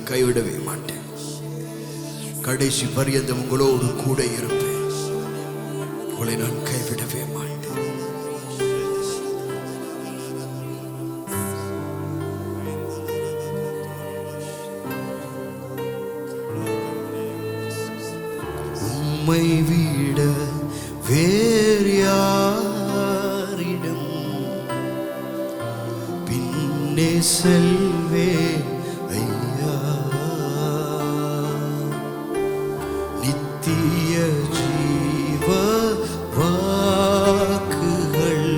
கைவிடவே மாட்டேன். கடைசி பரியந்தம் உங்களோடு கூட இருப்பேன். உங்களை நான் கைவிடவே மாட்டேன். உம்மை விட வேறு யாரிடம் பின்னே செல்வே ஐயா. நித்திய ஜீவ வாக்குகள்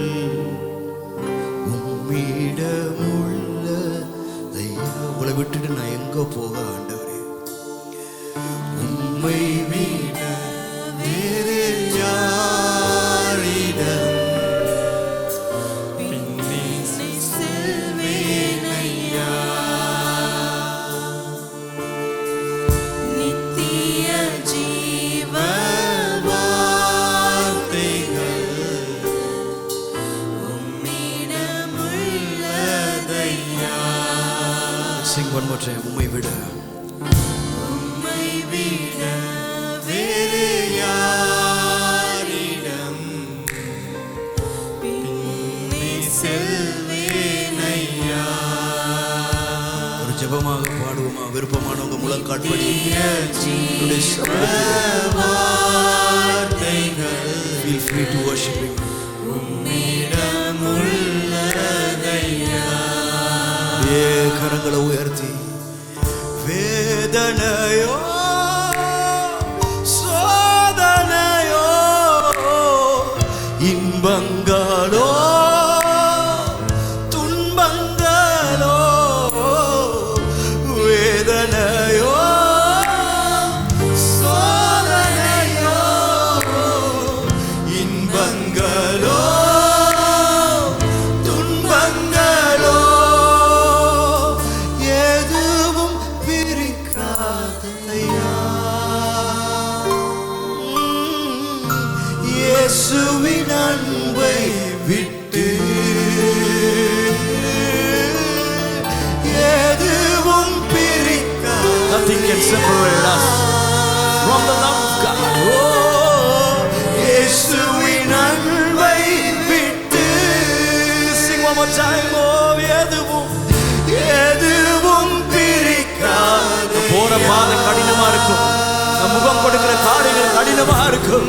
உம்மிடமுள்ளதையா. உங்களை விட்டுட்டு நான் எங்க போக ஆண்டவரே? உம்மை விட வேறு யாரிடம் பின்னே செல்வேன் ஐயா. நித்திய ஜீவ வார்த்தைகள் உம்மிடமுள்ளதையா. Sing one more time. உம்மை விட வேறு யாரிடம் பின்னே செல்வேன் ஐயா. ஒரு ஜெபமாக பாடுவோமா? விருப்பமானவங்க முழங்காட்படி feel free to worship him. உம்மிடமுள்ளதையா. கரங்களை உயர்த்தி வேதனையோ சோதனையோ இன்பங்களோ துன்பங்களோ வேதனையோ சோதனையோ இன்பங்களோ துன்பங்களோ எதுவும் பிரிக்காதையா. இயேசுவின் அன்பை விட்டு எதுவும் பிரிக்காத. Nothing can separate us from the love of God. இயேசுவின் அன்பை விட்டு sing one more time. எதுவும் பிரிக்காத. போற பாதை கடினமா இருக்கும். நம் முகம் கொடுக்கிற காரியங்கள் கடினமா இருக்கும்.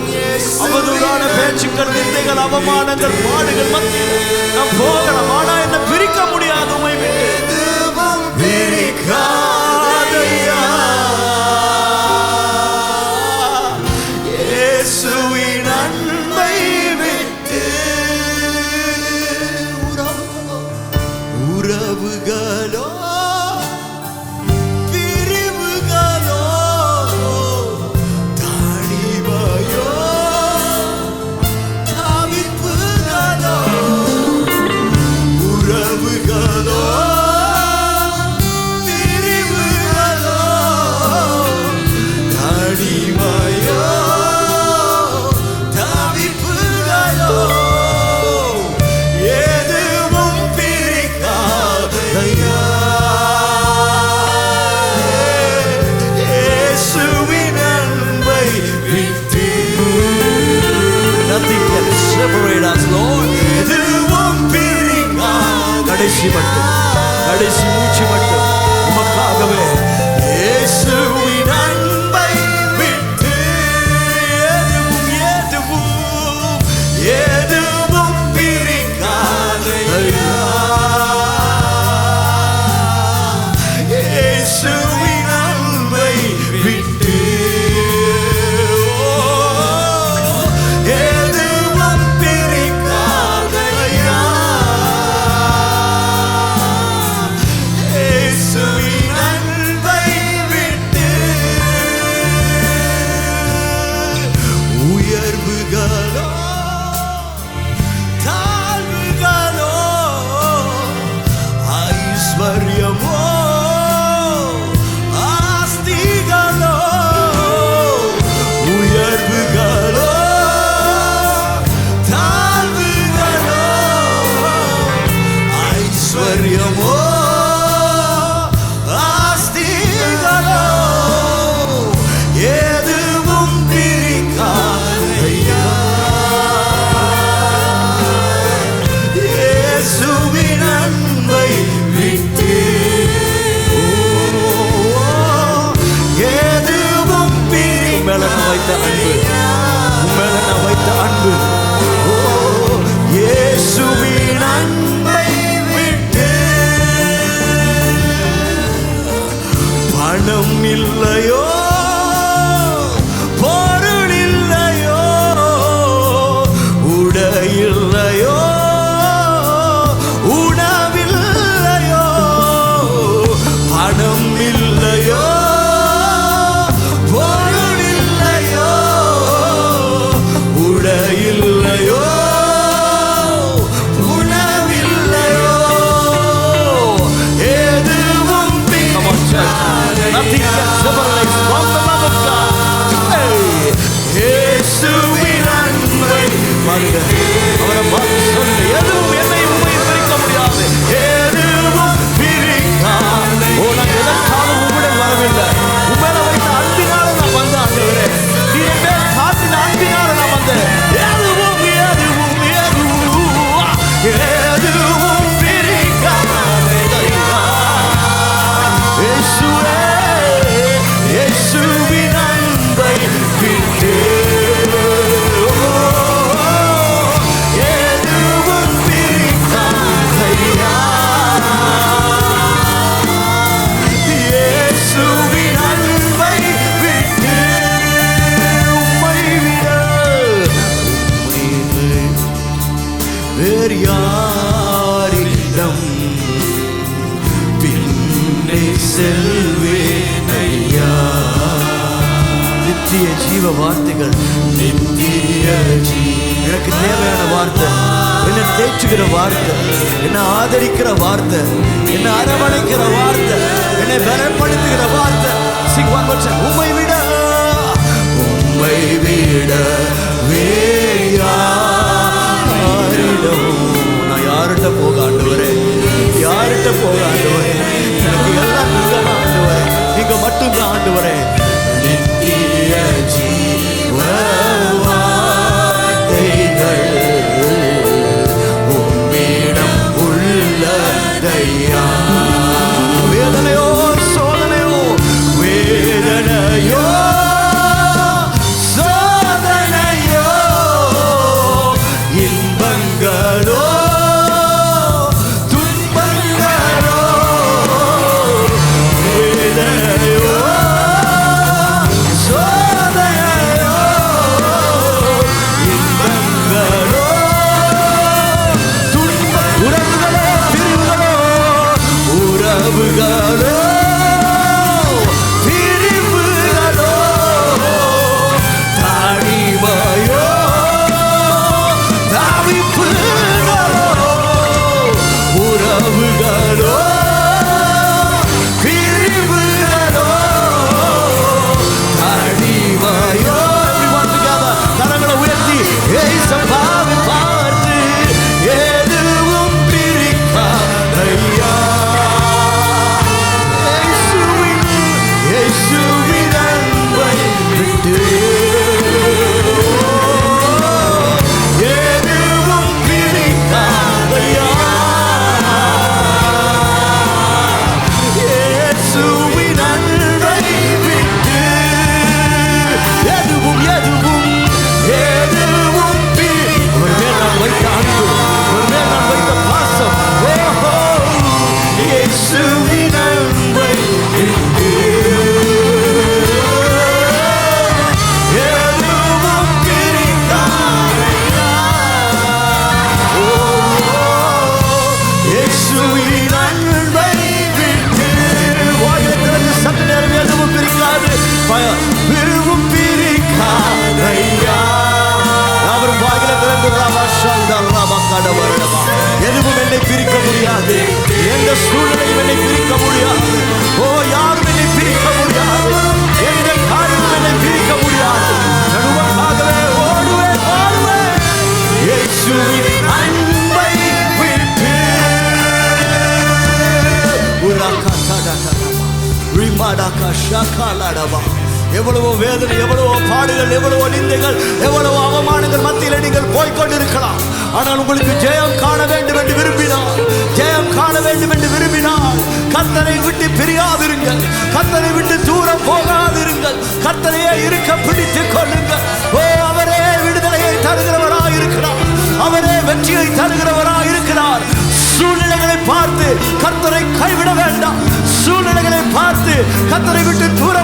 அவதூறான பேச்சுக்கள், நிந்தைகள், அவமானங்கள், பாடுகள் மத்தியில் நாம் போகலாம். ஆனா என்ன பிரிக்க முடியாது. உம்மை விட்டு எதுவும் பிரிக்காதையா. இயேசுவின் அன்பை விட்டு உறவுகளோ பிரிவுகளோ தாழிவையோ தவிப்புகளோ உறவுகளோ பிரிவுகளோ தாழிவையோ தவிப்புகளோ எதுவும் பிரிக்காதையா. இயேசுவின் அன்பை விட்டு nothing can separate us, Lord. எதுவும் பிரிக்காத. கடைசி மட்டும், கடைசி மூச்சு மட்டும் உமக்காகவே. இயேசுவின் அன்பை விட்டு எதுவும் எதுவும் பிரிக்காதையா. இயேசுவின் அன்பை விட்டு எதுவும் பிரிக்காதையா. இல்லையோ, பொருள் இல்லையோ, உடை இல்லையோ, உணவில்லையோ, பணம் இல்லையோ, பொருள் இல்லையோ, உடை இல்லையோ, உணவில்லையோ, எதுவும் nothing can separate us from the love of God. இயேசுவின் அன்பை பாருங்க, அவரை பார்த்து சொல்லுங்க, எதுவும் என்னை உம்மை பிரிக்க முடியாது, எதுவும் பிரிக்காது. ஓ, நான் எதற்காகவும் உம்முடன் வரவில்லை, உம்மையில வைத்த அன்பினால நான் வந்த ஆண்டவரே, நீ என் மேல் காட்டின அன்பினால நான் வந்தேன். எதுவும் எதுவும் எதுவும் பிரிக்காது. இயேசுவே, இயேசுவின் அன்பை விட்டு எதுவும் பிரிக்காதையா. இயேசுவின் அன்பை விட்டு உம்மை விட வேறு யாரிடம் பின்னே செல்வேன் ஐயா. நித்திய ஜீவ வார்த்தைகள், நித்திய எனக்கு தேவையான வார்த்தை, என்னை தேற்றுகிற வார்த்தை, என்னை ஆதரிக்கிற வார்த்தை, என்னை அரவணைக்கிற வார்த்தை, என்னை பலப்படுத்துகிற வார்த்தை. உம்மை விட வேறு யாரிடம் நான் யார்கிட்ட போக ஆண்டவரே, யார்கிட்ட போக ஆண்டவரே, எனக்கு எல்லாம் நீங்க ஆண்டவரே, நீங்க மட்டும்தான் ஆண்டவரே. நித்திய ஜீவ வார்த்தைகள் உம்மிடம் உள்ளதையா. வேதனையோ சோதனையோ, வேதனையோ சோதனையோ, இன்பங்களோ துன்பங்களோ, வேதனையோ சோதனையோ, இன்பங்களோ துன்ப உறவுகளோ பிரிவுகளோ, உறவுகளோ பிரிவுகளோ, தாடிமையோ தவிப்புகளோ, உறவுகளோ பிரிவுகளோ, தாடிமையோ. Everyone together, கரங்களை உயர்த்தி ஏசப்பாவை பார்த்து எதுவும் பிரிக்காதையா. இயேசுவின் அன்பை விட்டு எதுவும் பிரிக்காதையா. இயேசுவின் அன்பை விட்டு எதுவும் எதுவும் எதுவும் அவர் மேல் நான் வைத்த அன்பு, அவர் மேல் நான் வைத்த பாசம், இயேசுவின் அன்பை விட்டு எதுவும் பிரிக்காதையா. இயேசுவின் அன்பை விட்டு வாயத்திற்கு சற்று நேரம் எதுவும் பிரிக்காது, எதுவும் பிரிக்காதையா. அவர் வாயில திறந்து எதுவும் என்னை பிரிக்க முடியாது, எந்த சூழ்நிலையும் என்னை பிரிக்க முடியாது. ஓ, யாரும் என்னை பிரிக்க முடியாது, எந்த காரியம் என்னை பிரிக்க முடியாது. நடுவாகவே ஓடுவேன் ஓடுவேன் இயேசுவின் அன்பை விட்டு. எவ்வளவோ வேதனை, எவ்வளவோ பாடுகள், எவ்வளவோ நிந்தைகள், எவ்வளவோ அவமானங்கள் மத்தியில் நீங்கள் போய்கொண்டிருக்கலாம். ஆனால் உங்களுக்கு ஜெயம் காண வேண்டும் என்று விரும்பினார், ஜெயம் காண வேண்டும் என்று விரும்பினார், கர்த்தரை விட்டு பிரியாதிருங்கள், கர்த்தரை விட்டு தூரம் போகாதிருங்கள், கர்த்தரையே இருக்க பிடித்துக் கொள்ளுங்கள். ஓ, அவரே விடுதலையை தருகிறவராய் இருக்கிறார், அவரே வெற்றியை தருகிறவராய் இருக்கிறார். சூழ்நிலைகளை பார்த்து கர்த்தரை கைவிட வேண்டாம், சூழ்நிலைகளை பார்த்து கர்த்தரை விட்டு தூர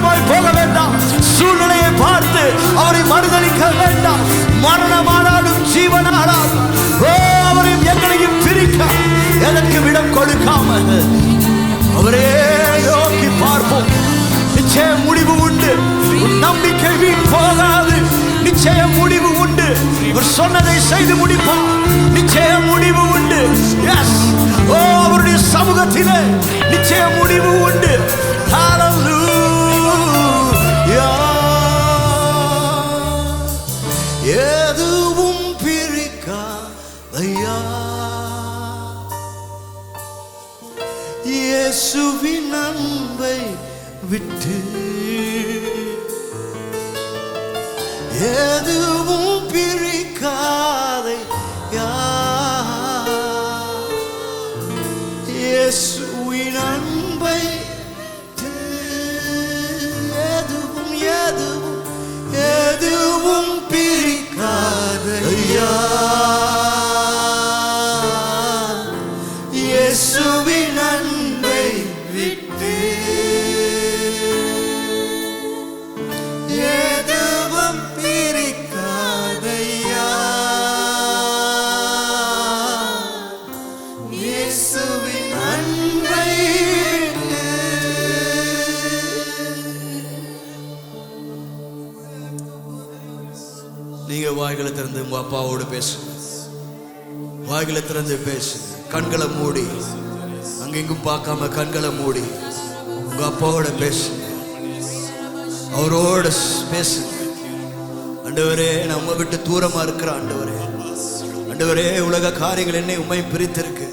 அவர் சொன்னதை செய்து முடிப்பார். நிச்சயம் முடிவு உண்டு. எஸ், ஓ, அவருடைய சமூகத்திலே நிச்சயம் முடிவு உண்டு. ஹல்லேலூயா. எதுவும் பிரிக்காதையா இயேசுவின் அன்பை விட்டு. எதுவும் பிரிக்காதையா இயேசுவின் அன்பை விட்டு. எதுவும் எதுவும் எதுவும் பிரிக்காதையா இயேசுவின் அன்பை விட்டு. எதுவும் பிரிக்காதையா இயேசுவின் அன்பை விட்டு. நீங்க வாய்களை திறந்து உங்க அப்பாவோடு பேசுங்க. வாய்களை திறந்து பேசுங்க. கண்களை மூடி, அங்கெங்கும் பார்க்காம கண்களை மூடி உங்க அப்பாவோட பேசுங்க. அவரோட பேசுங்க. ஆண்டவரே, நான் உங்களை விட்டு தூரமா இருக்கிற ஆண்டவரே, ஆண்டவரே, உலக காரியங்கள் என்னை உண்மை பிரித்திருக்கு.